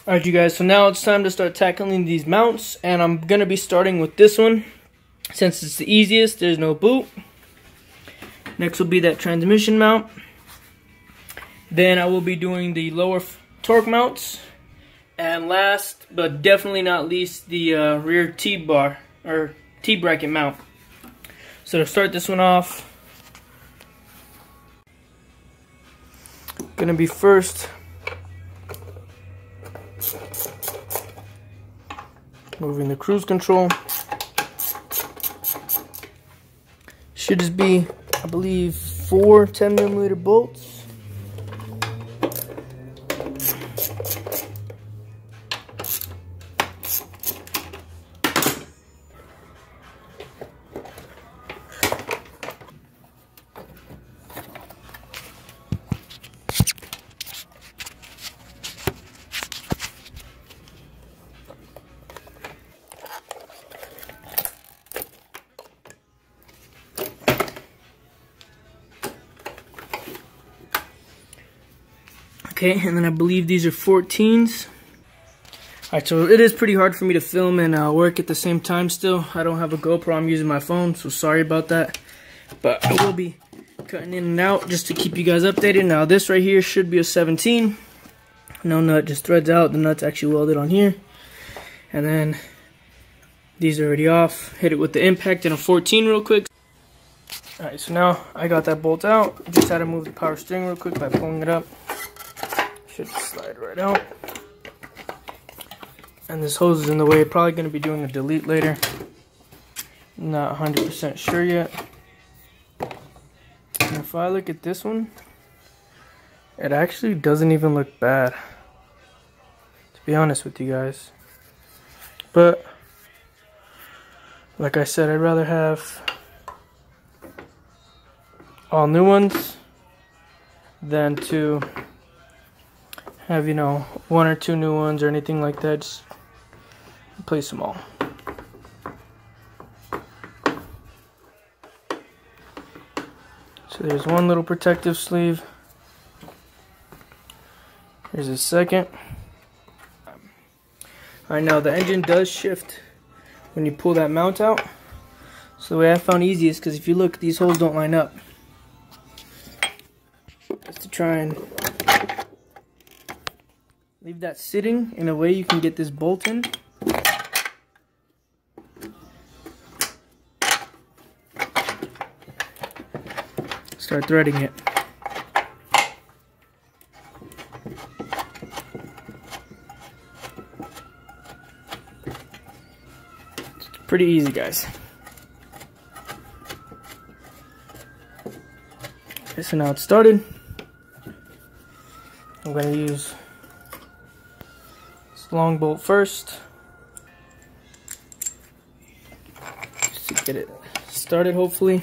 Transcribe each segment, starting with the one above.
Alright, you guys, so now it's time to start tackling these mounts, and I'm going to be starting with this one since it's the easiest. There's no boot. Next will be that transmission mount. Then I will be doing the lower torque mounts, and last but definitely not least, the rear T-bar or T-bracket mount. So to start this one off, going to be first moving the cruise control. Should just be, I believe, 4 10mm bolts. Okay, and then I believe these are 14s. Alright, so it is pretty hard for me to film and work at the same time still. I don't have a GoPro, I'm using my phone, so sorry about that. But I will be cutting in and out just to keep you guys updated. Now this right here should be a 17. No nut, just threads out. The nut's actually welded on here. And then these are already off. Hit it with the impact in a 14 real quick. Alright, so now I got that bolt out. Just had to move the power steering real quick by pulling it up. Should slide right out. And this hose is in the way. Probably going to be doing a delete later. Not 100% sure yet. And if I look at this one, it actually doesn't even look bad, to be honest with you guys. But like I said, I'd rather have all new ones than to have, you know, 1 or 2 new ones or anything like that. Just replace them all. So there's one little protective sleeve. Here's a second. Alright, now the engine does shift when you pull that mount out. So the way I found easiest, because if you look, these holes don't line up. Just to try and leave that sitting in a way you can get this bolt in. Start threading it. It's pretty easy, guys. Okay, so now it's started. I'm going to use this long bolt first, just to get it started, hopefully.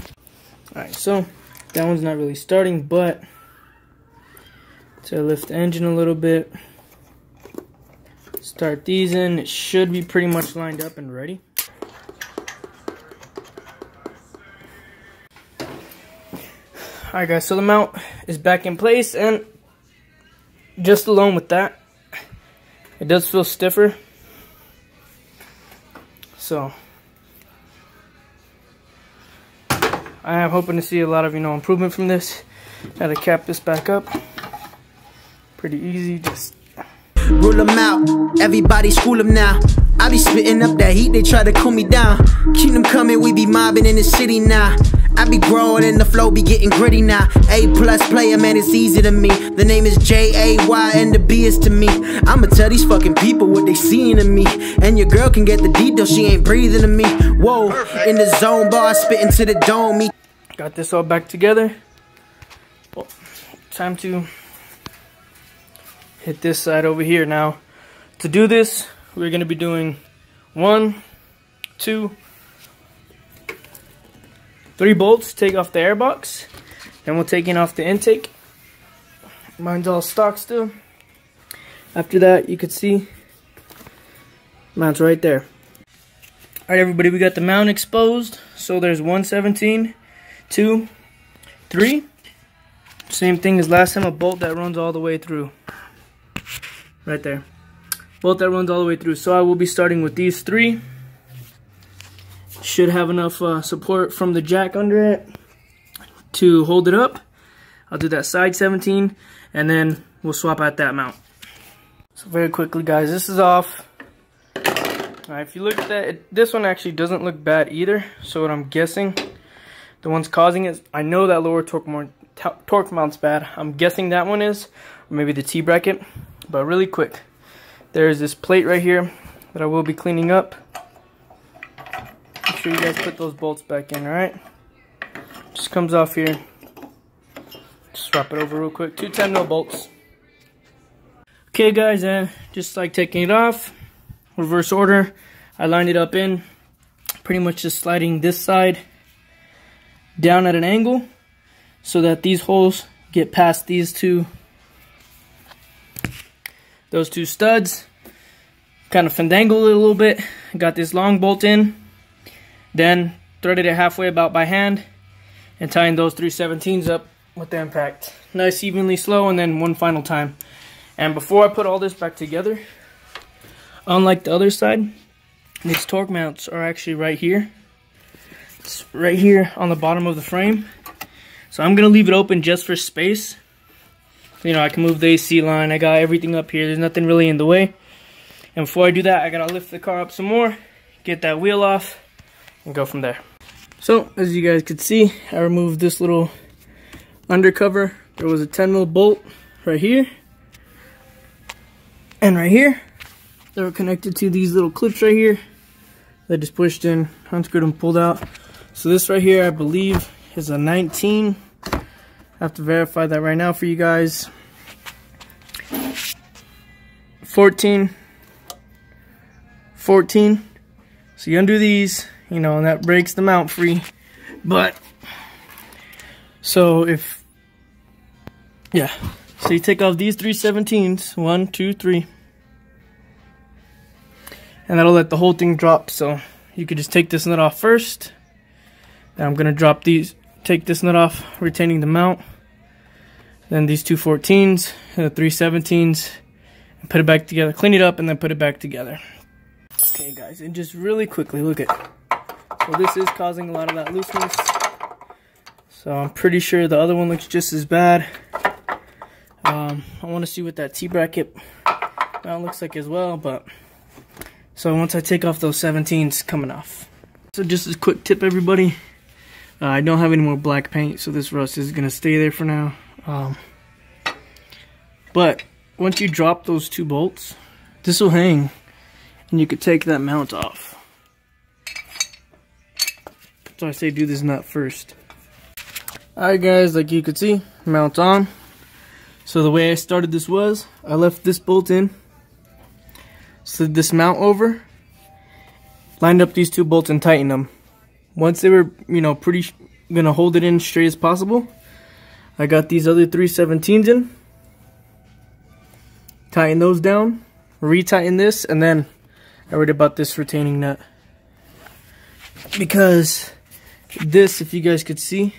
Alright, so that one's not really starting, but to lift the engine a little bit, start these in, it should be pretty much lined up and ready. Alright guys, so the mount is back in place, and just alone with that, it does feel stiffer. So I am hoping to see a lot of, improvement from this. Gotta cap this back up. Pretty easy, just rule them out, everybody school them now. I be spitting up that heat, they try to cool me down. Keep them coming, we be mobbing in the city now. I be growing and the flow be getting gritty now. A+ player, man, it's easy to me. The name is J-A-Y and the B is to me. I'ma tell these fucking people what they seeing in me. And your girl can get the detail, she ain't breathing to me. Whoa, in the zone, bar spitting to the dome. Me got this all back together. Well, time to hit this side over here. Now, to do this, we're going to be doing 1, 2, 3 bolts. Take off the air box. Then we'll take in off the intake. Mine's all stock still. After that, you could see mount's right there. Alright everybody, we got the mount exposed. So there's 117, 2, 3. Same thing as last time, a bolt that runs all the way through. Right there. bolt that runs all the way through. So I will be starting with these three. Should have enough support from the jack under it to hold it up. I'll do that side 17, and then we'll swap out that mount. So very quickly, guys, this is off. Alright, if you look at that, this one actually doesn't look bad either. So what I'm guessing, the one's causing it, I know that lower torque mount's bad. I'm guessing that one is, or maybe the T-bracket. But really quick, there's this plate right here that I will be cleaning up. Make sure you guys put those bolts back in, alright? Just comes off here. Swap it over real quick. 2 10mm bolts. Okay, guys, and just like taking it off, reverse order, I lined it up in, pretty much just sliding this side down at an angle so that these holes get past those two studs. Kind of fandangled it a little bit. Got this long bolt in, then threaded it halfway about by hand, and tying those 3/17s up with the impact. Nice, evenly slow, and then one final time. And before I put all this back together, unlike the other side, these torque mounts are actually right here. It's right here on the bottom of the frame. So I'm gonna leave it open just for space. You know, I can move the AC line. I got everything up here. There's nothing really in the way. And before I do that, I gotta lift the car up some more, get that wheel off, and go from there. So, as you guys could see, I removed this little undercover. There was a 10mm bolt right here and right here. They were connected to these little clips right here. They just pushed in, unscrewed and pulled out. So this right here, I believe, is a 19. I have to verify that right now for you guys. 14. So you undo these, you know, and that breaks the mount free. But so so you take off these 3/17s, 1, 2, 3, and that'll let the whole thing drop. So you could just take this nut off first. Then I'm gonna drop these, take this nut off, retaining the mount. Then these 2 14s and the 3/17s, and put it back together. Clean it up and then put it back together. Okay, guys, and just really quickly look at. So this is causing a lot of that looseness. So I'm pretty sure the other one looks just as bad. I want to see what that T-bracket mount looks like as well. But so once I take off those 17s, coming off. So just a quick tip, everybody. I don't have any more black paint, so this rust is gonna stay there for now. But once you drop those 2 bolts, this will hang, and you could take that mount off. So I say do this nut first. Alright, guys, like you could see, mount on. So the way I started this was, I left this bolt in, slid this mount over, lined up these 2 bolts and tightened them. Once they were, you know, pretty gonna hold it in straight as possible, I got these other 3/17s in, tighten those down, retighten this, and then I worried about this retaining nut. Because this, if you guys could see,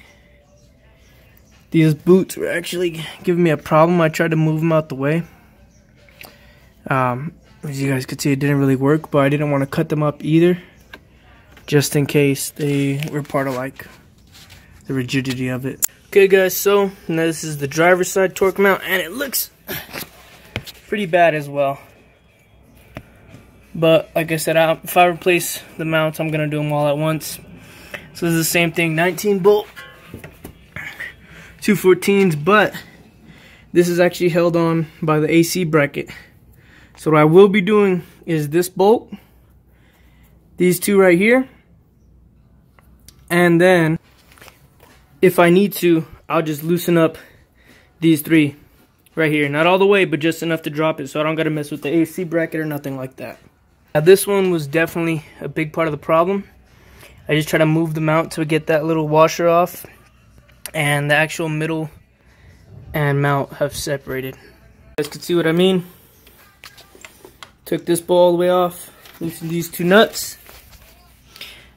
these boots were actually giving me a problem. I tried to move them out the way. As you guys could see, it didn't really work, but I didn't want to cut them up either, just in case they were part of like the rigidity of it. Okay, guys, so now this is the driver's side torque mount, and it looks pretty bad as well. But like I said, if I replace the mounts, I'm gonna do them all at once. So this is the same thing, 19 bolt, 2 14s, but this is actually held on by the AC bracket. So what I will be doing is this bolt, these 2 right here, and then if I need to, I'll just loosen up these 3 right here. Not all the way, but just enough to drop it, so I don't gotta mess with the AC bracket or nothing like that. Now this one was definitely a big part of the problem. I just try to move the mount to get that little washer off, and the actual middle and mount have separated. You guys can see what I mean. Took this ball all the way off, loosened these 2 nuts,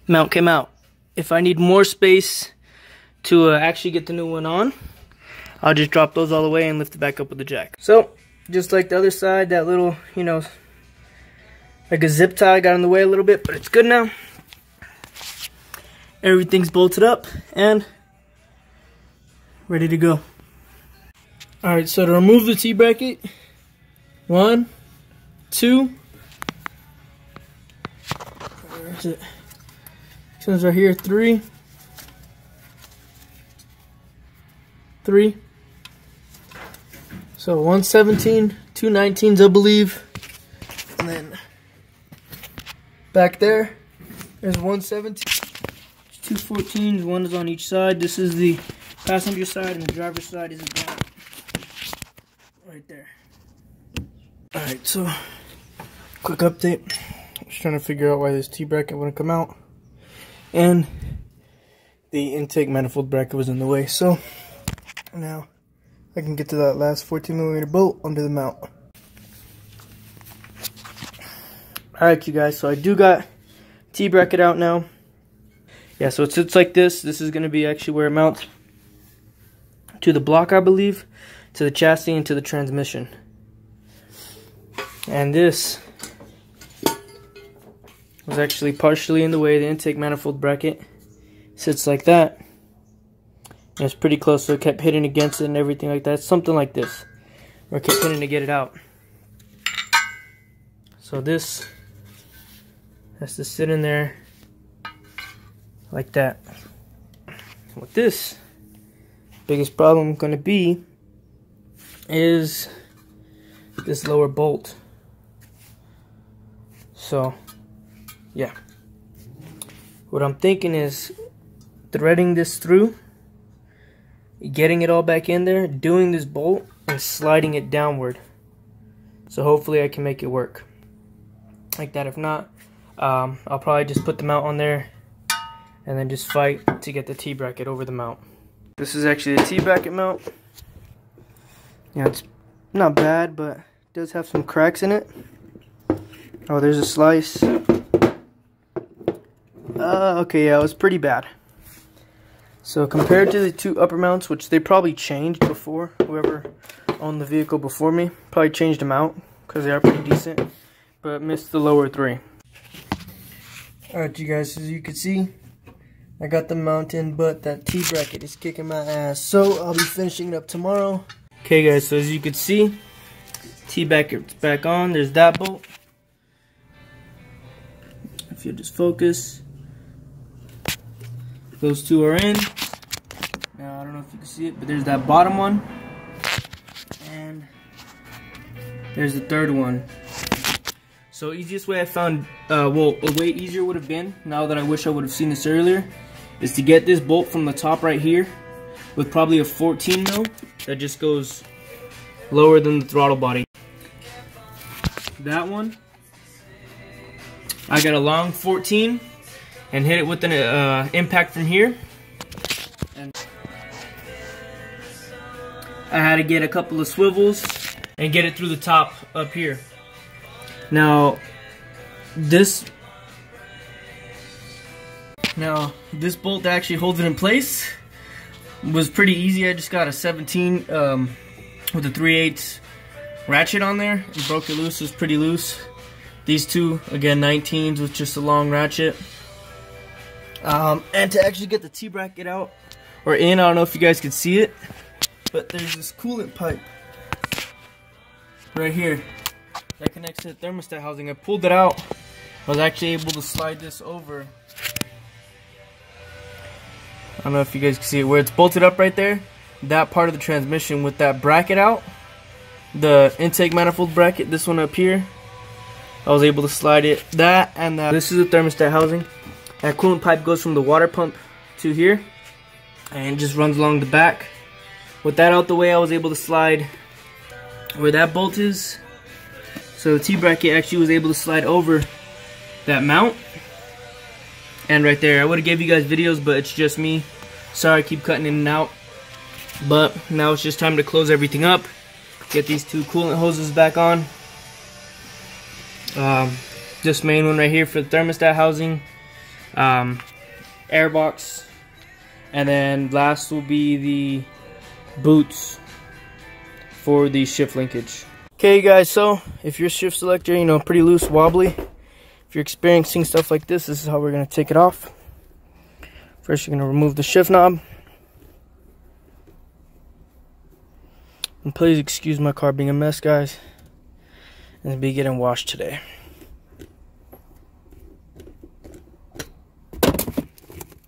mount came out. If I need more space to actually get the new one on, I'll just drop those all the way and lift it back up with the jack. So just like the other side, that little, you know, Like a zip tie got in the way a little bit, but it's good now. Everything's bolted up and ready to go. Alright, so to remove the T-bracket, 1, 2, where is it? This one's right here, 3, 3. So 117, 2 19s, I believe. And then back there, there's 117, 2 14s, one is on each side. This is the passenger side, and the driver's side is down right there. Alright, so quick update. I was trying to figure out why this T-bracket wouldn't come out, and the intake manifold bracket was in the way. So now I can get to that last 14mm bolt under the mount. Alright, you guys, so I do got T-bracket out now. Yeah, so it sits like this. This is going to be actually where it mounts to the block, I believe, to the chassis, and to the transmission. And this was actually partially in the way. The intake manifold bracket sits like that. And it's pretty close, so it kept hitting against it and everything like that. Something like this, where it kept hitting to get it out. So this has to sit in there like that. With this, biggest problem going to be is this lower bolt. So yeah, what I'm thinking is threading this through, getting it all back in there, doing this bolt, and sliding it downward. So hopefully I can make it work like that. If not, I'll probably just put the mount on there and then just fight to get the T-bracket over the mount. This is actually the T-bracket mount. Yeah, it's not bad, but it does have some cracks in it. Oh, there's a slice. Okay, yeah, it was pretty bad. So compared to the two upper mounts, which they probably changed before, whoever owned the vehicle before me probably changed them out because they are pretty decent, but missed the lower 3. Alright, you guys, as you can see, I got the mount in, but that T-bracket is kicking my ass. So I'll be finishing it up tomorrow. Okay, guys, so as you can see, T-bracket's back on. There's that bolt. If you just focus, those two are in. Now I don't know if you can see it, but there's that bottom one, and there's the third one. So easiest way I found, well, a way easier would have been, now that I wish I would have seen this earlier, is to get this bolt from the top right here with probably a 14 mil that just goes lower than the throttle body. That one, I got a long 14 and hit it with an impact from here. And I had to get a couple of swivels and get it through the top up here. Now this bolt that actually holds it in place was pretty easy. I just got a 17 with a 3/8 ratchet on there and broke it loose. It was pretty loose. These two, again, 19s with just a long ratchet. And to actually get the T-bracket out or in, I don't know if you guys can see it, but there's this coolant pipe right here that connects to the thermostat housing. I pulled it out. I was actually able to slide this over. I don't know if you guys can see it, where it's bolted up right there. That part of the transmission with that bracket out, the intake manifold bracket, this one up here, I was able to slide it. That and that. This is the thermostat housing. That coolant pipe goes from the water pump to here and just runs along the back. With that out the way, I was able to slide where that bolt is. So the T-bracket actually was able to slide over that mount. And right there, I would have gave you guys videos, but it's just me. Sorry, I keep cutting in and out. But now it's just time to close everything up. Get these two coolant hoses back on. This main one right here for the thermostat housing. Air box. And then last will be the boots for the shift linkage. Okay guys, so if your shift selector, you know, pretty loose, wobbly, if you're experiencing stuff like this is how we're going to take it off. First, you're going to remove the shift knob. And please excuse my car being a mess, guys. And be getting washed today.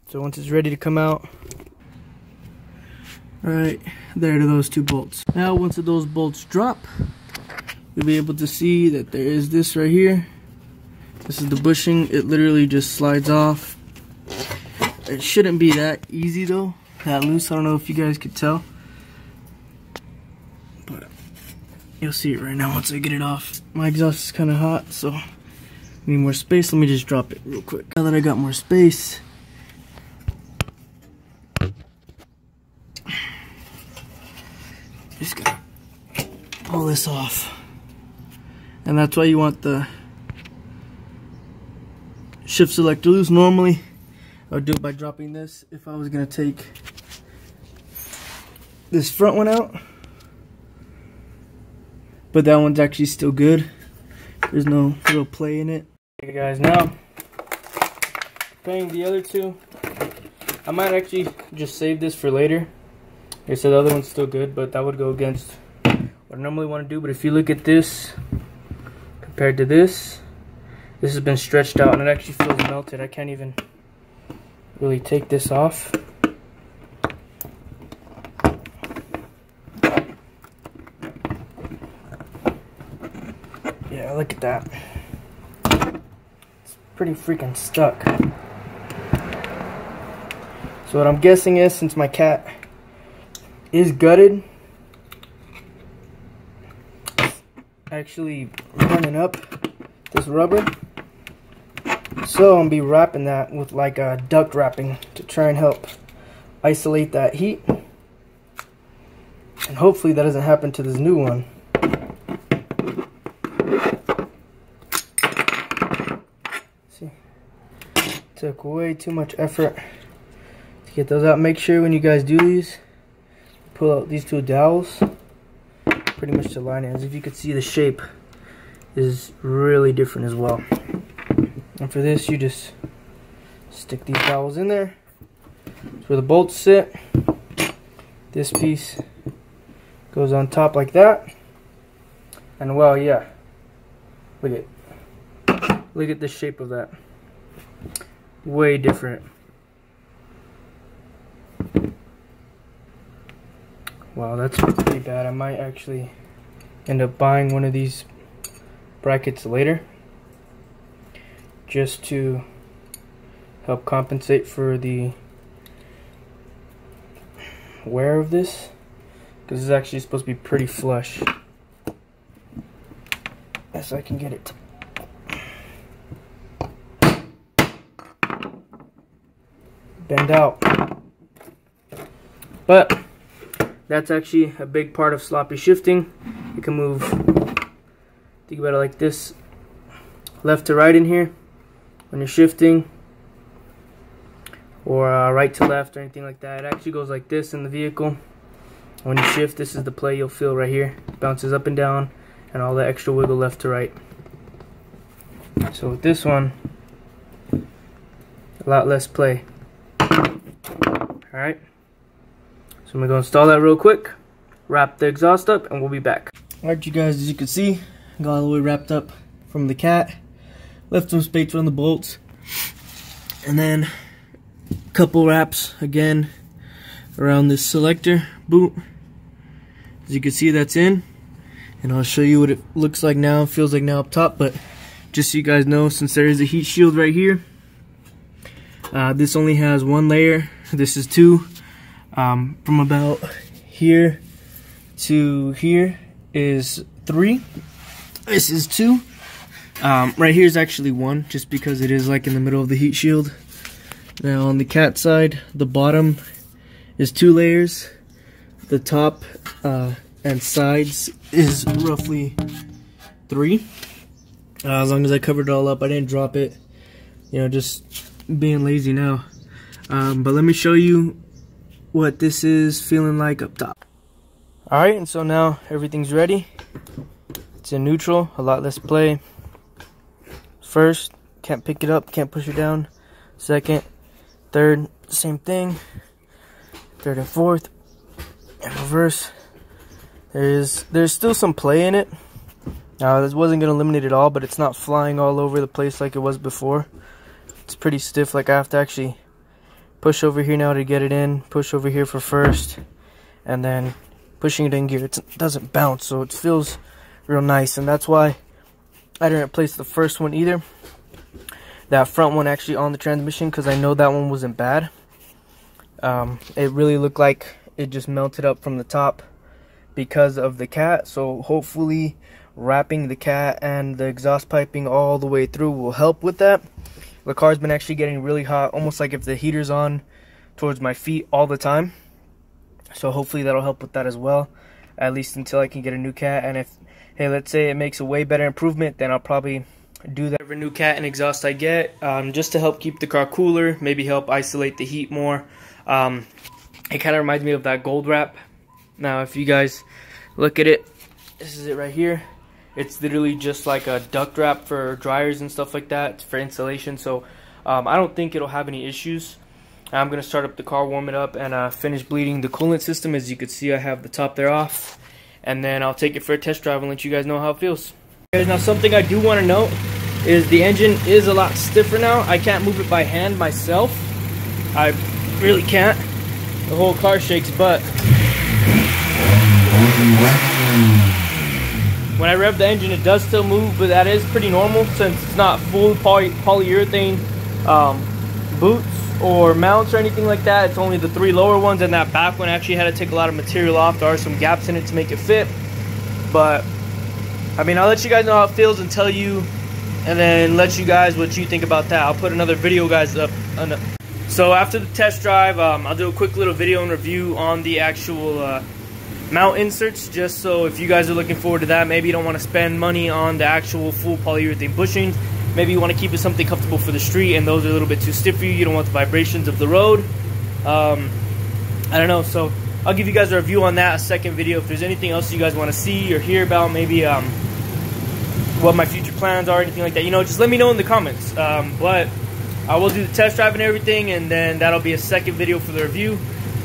So once it's ready to come out, alright, there to those two bolts. Now once those bolts drop, you'll be able to see that there is this right here. This is the bushing. It literally just slides off. It shouldn't be that easy though, that loose. I don't know if you guys could tell, but you'll see it right now once I get it off. My exhaust is kind of hot, so I need more space. Let me just drop it real quick. Now that I got more space, just gotta pull this off. And that's why you want the shift selector loose. Normally I would do it by dropping this if I was gonna take this front one out, but that one's actually still good. There's no real play in it. Okay guys, now preparing the other two. I might actually just save this for later. Like I said, the other one's still good, but that would go against what I normally want to do. But if you look at this compared to this, this has been stretched out and it actually feels melted. I can't even really take this off. Yeah, look at that. It's pretty freaking stuck. So what I'm guessing is, since my cat is gutted, actually running up this rubber, so I'm gonna be wrapping that with like a duct wrapping to try and help isolate that heat, and hopefully that doesn't happen to this new one. See, took way too much effort to get those out. Make sure when you guys do these, pull out these two dowels pretty much to line ends. If you could see, the shape is really different as well. And for this, you just stick these dowels in there. That's where the bolts sit. This piece goes on top like that. And well, yeah, look at the shape of that. Way different. Wow, that's pretty bad. I might actually end up buying one of these brackets later, just to help compensate for the wear of this, because it's actually supposed to be pretty flush. Yes, I can get it. Bend out. But that's actually a big part of sloppy shifting. You can move, think about it like this, left to right in here when you're shifting, or right to left or anything like that. It actually goes like this in the vehicle. When you shift, this is the play you'll feel right here. It bounces up and down, and all the extra wiggle left to right. So with this one, a lot less play. Alright, so I'm going to go install that real quick, wrap the exhaust up, and we'll be back. Alright you guys, as you can see, got all the way wrapped up from the cat. Left some space on the bolts, and then a couple wraps again around this selector boot. As you can see, that's in, and I'll show you what it looks like now, feels like now up top. But just so you guys know, since there is a heat shield right here, this only has one layer. This is two. From about here to here is 3. This is 2. Right here is actually 1, just because it is like in the middle of the heat shield. Now on the cat side, the bottom is 2 layers. The top and sides is roughly 3. As long as I covered it all up, I didn't drop it. You know, just being lazy now. But let me show you what this is feeling like up top. Alright, and so now everything's ready. It's in neutral, a lot less play. First, can't pick it up, can't push it down. Second, third, same thing. Third and fourth, and reverse. There's still some play in it. This wasn't gonna eliminate it all, but it's not flying all over the place like it was before. It's pretty stiff. Like, I have to actually push over here now to get it in, push over here for first, and then pushing it in gear. It doesn't bounce, so it feels real nice, and that's why I didn't replace the first one either. That front one actually on the transmission, because I know that one wasn't bad. It really looked like it just melted up from the top because of the cat, so hopefully wrapping the cat and the exhaust piping all the way through will help with that. The car's been actually getting really hot, almost like if the heater's on towards my feet all the time. So hopefully that'll help with that as well, at least until I can get a new cat. And if, hey, let's say it makes a way better improvement, then I'll probably do that every new cat and exhaust I get, just to help keep the car cooler, maybe help isolate the heat more. It kind of reminds me of that gold wrap. Now, if you guys look at it, this is it right here. It's literally just like a duct wrap for dryers and stuff like that, for insulation. So I don't think it'll have any issues. I'm going to start up the car, warm it up, and finish bleeding the coolant system. As you can see, I have the top there off. And then I'll take it for a test drive and let you guys know how it feels. Now, something I do want to note is the engine is a lot stiffer now. I can't move it by hand myself. I really can't. The whole car shakes, but when I rev the engine, it does still move, but that is pretty normal since it's not full polyurethane boots or mounts or anything like that. It's only the 3 lower ones, and that back one actually had to take a lot of material off. There are some gaps in it to make it fit, but I mean, I'll let you guys know how it feels and tell you, and then let you guys what you think about that. I'll put another video guys up. So after the test drive, I'll do a quick little video and review on the actual mount inserts, just so if you guys are looking forward to that, maybe you don't want to spend money on the actual full polyurethane bushings, maybe you want to keep it something comfortable for the street, and those are a little bit too stiff for you, you don't want the vibrations of the road. I don't know, so I'll give you guys a review on that, a second video. If there's anything else you guys want to see or hear about, maybe what my future plans are, anything like that, you know, just let me know in the comments. But I will do the test drive and everything, and then that'll be a second video for the review.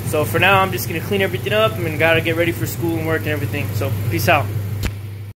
So for now, I'm just going to clean everything up and gotta get ready for school and work and everything. So peace out.